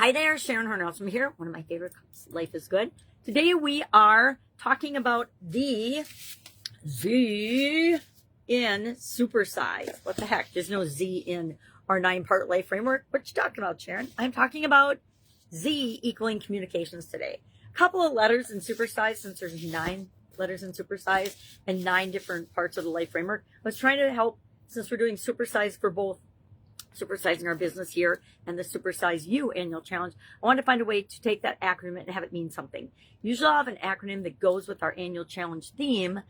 Hi there, Sharon Horne-Ellstrom here. One of my favorite cups, Life is Good. Today we are talking about the Z in Supersize. What the heck? There's no Z in our 9-part life framework. What you talking about, Sharon? I'm talking about Z equaling communications today. A couple of letters in Supersize, since there's 9 letters in Supersize and 9 different parts of the life framework. I was trying to help, since we're doing Supersize for both Supersizing our business here and the Supersize You annual challenge, I wanted to find a way to take that acronym and have it mean something. Usually I'll have an acronym that goes with our annual challenge theme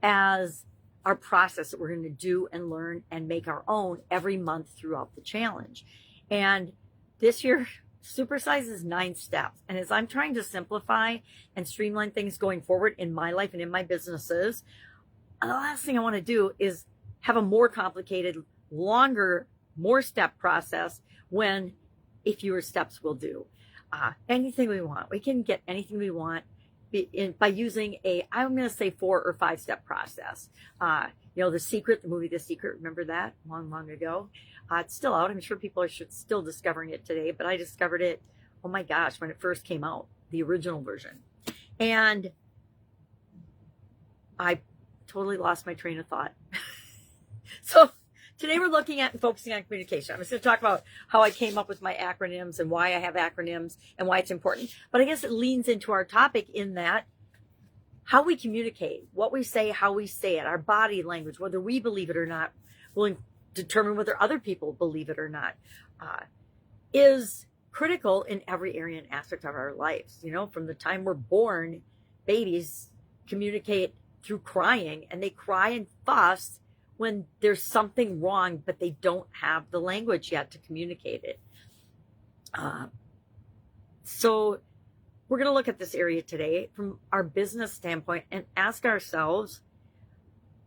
as our process that we're going to do and learn and make our own every month throughout the challenge. And this year, Supersize is 9 steps. And as I'm trying to simplify and streamline things going forward in my life and in my businesses, the last thing I want to do is have a more complicated, longer, more step process when a fewer steps will do. Anything we want. We can get anything we want by using I'm going to say 4 or 5 step process. The Secret, the movie The Secret, remember that long ago? It's still out. I'm sure people are still discovering it today, but I discovered it, oh my gosh, when it first came out, the original version. And I totally lost my train of thought. So today we're looking at and focusing on communication. I'm just going to talk about how I came up with my acronyms and why I have acronyms and why it's important. But I guess it leans into our topic in that how we communicate, what we say, how we say it, our body language, whether we believe it or not, will determine whether other people believe it or not, is critical in every area and aspect of our lives. From the time we're born, babies communicate through crying, and they cry and fuss when there's something wrong, but they don't have the language yet to communicate it. So we're going to look at this area today from our business standpoint and ask ourselves,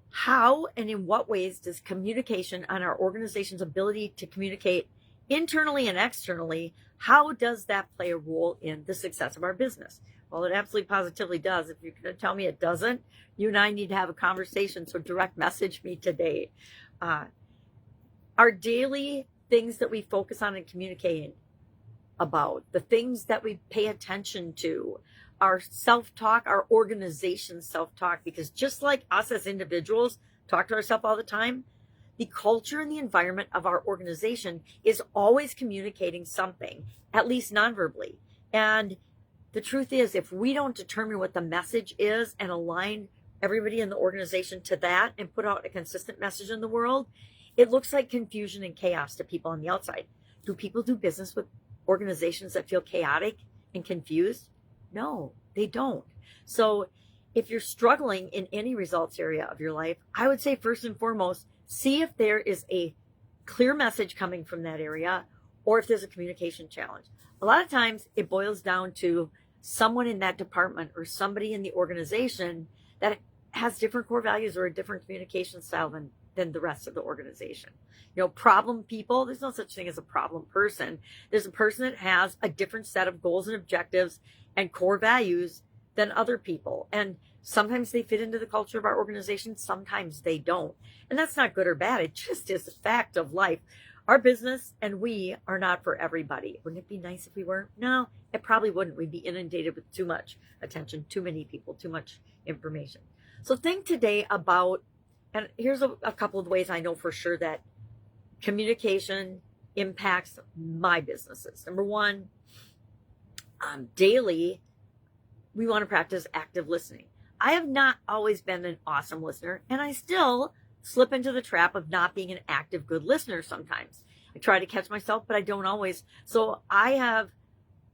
how and in what ways does communication on our organization's ability to communicate internally and externally, how does that play a role in the success of our business? Well, it absolutely positively does. If you're going to tell me it doesn't, you and I need to have a conversation. So direct message me today. Our daily things that we focus on and communicating about, the things that we pay attention to, our self-talk, our organization's self-talk, because just like us as individuals talk to ourselves all the time, the culture and the environment of our organization is always communicating something, at least non-verbally. And the truth is, if we don't determine what the message is and align everybody in the organization to that and put out a consistent message in the world, it looks like confusion and chaos to people on the outside. Do people do business with organizations that feel chaotic and confused? No, they don't. So if you're struggling in any results area of your life, I would say first and foremost, see if there is a clear message coming from that area or if there's a communication challenge. A lot of times it boils down to someone in that department or somebody in the organization that has different core values or a different communication style than the rest of the organization. Problem people, there's no such thing as a problem person. There's a person that has a different set of goals and objectives and core values than other people. And sometimes they fit into the culture of our organization, sometimes they don't. And that's not good or bad. It just is a fact of life. Our business and we are not for everybody. Wouldn't it be nice if we were? No, it probably wouldn't. We'd be inundated with too much attention, too many people, too much information. So think today about, and here's a couple of ways I know for sure that communication impacts my businesses. Number one, daily, we want to practice active listening. I have not always been an awesome listener, and I still slip into the trap of not being an active, good listener sometimes. I try to catch myself, but I don't always. So I have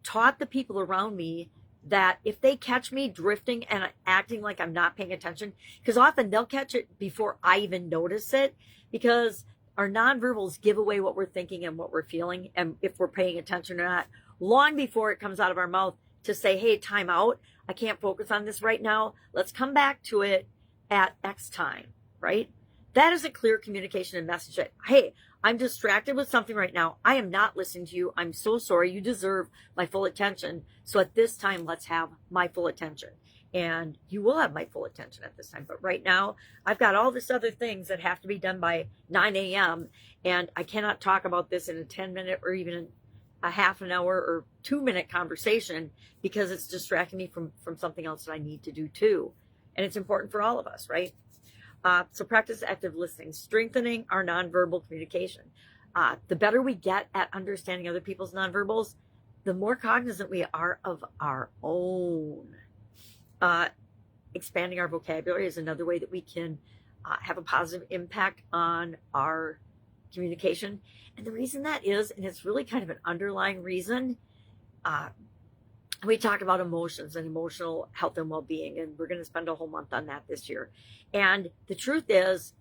taught the people around me that if they catch me drifting and acting like I'm not paying attention, because often they'll catch it before I even notice it, because our nonverbals give away what we're thinking and what we're feeling, and if we're paying attention or not, long before it comes out of our mouth to say, hey, time out. I can't focus on this right now. Let's come back to it at X time, right? That is a clear communication and message that, hey, I'm distracted with something right now. I am not listening to you. I'm so sorry. You deserve my full attention. So at this time, let's have my full attention. And you will have my full attention at this time. But right now, I've got all this other things that have to be done by 9 a.m. And I cannot talk about this in a 10-minute or even a half an hour or 2-minute conversation because it's distracting me from something else that I need to do too. And it's important for all of us, right? So practice active listening, strengthening our nonverbal communication. The better we get at understanding other people's nonverbals, the more cognizant we are of our own. Expanding our vocabulary is another way that we can have a positive impact on our communication. And the reason that is, and it's really kind of an underlying reason, we talked about emotions and emotional health and well-being, and we're going to spend a whole month on that this year. And the truth is,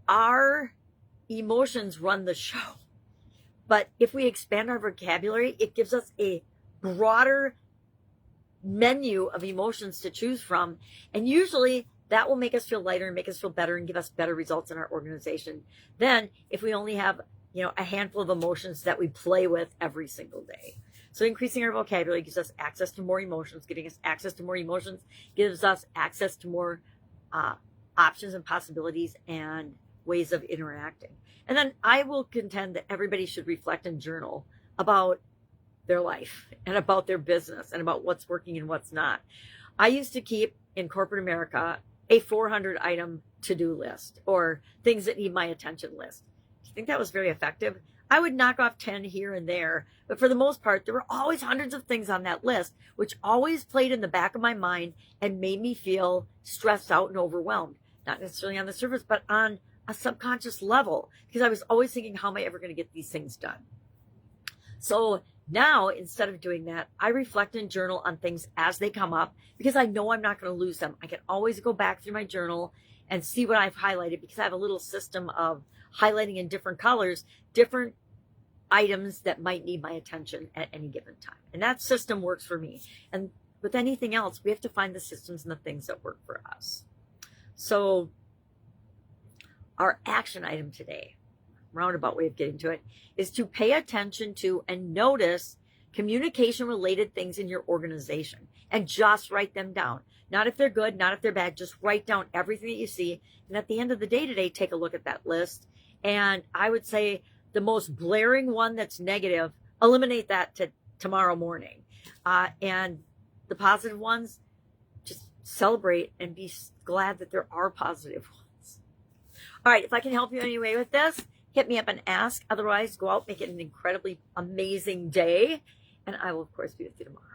our emotions run the show. But if we expand our vocabulary, it gives us a broader menu of emotions to choose from. And usually that will make us feel lighter and make us feel better and give us better results in our organization than if we only have, a handful of emotions that we play with every single day. So increasing our vocabulary gives us access to more emotions. Giving us access to more emotions gives us access to more options and possibilities and ways of interacting. And then I will contend that everybody should reflect and journal about their life and about their business and about what's working and what's not. I used to keep in corporate America a 400 item to-do list or things that need my attention list. Do you think that was very effective? I would knock off 10 here and there, but for the most part, there were always hundreds of things on that list, which always played in the back of my mind and made me feel stressed out and overwhelmed. Not necessarily on the surface, but on a subconscious level, because I was always thinking, how am I ever going to get these things done? So now, instead of doing that, I reflect and journal on things as they come up because I know I'm not going to lose them. I can always go back through my journal and see what I've highlighted because I have a little system of highlighting in different colors, different items that might need my attention at any given time. And that system works for me. And with anything else, we have to find the systems and the things that work for us. So our action item today, roundabout way of getting to it, is to pay attention to and notice communication related things in your organization and just write them down. Not if they're good, not if they're bad, just write down everything that you see. And at the end of the day today, take a look at that list. And I would say the most blaring one that's negative, eliminate that to tomorrow morning. And the positive ones, just celebrate and be glad that there are positive ones. All right, if I can help you anyway with this, hit me up and ask. Otherwise, go out, make it an incredibly amazing day. And I will, of course, be with you tomorrow.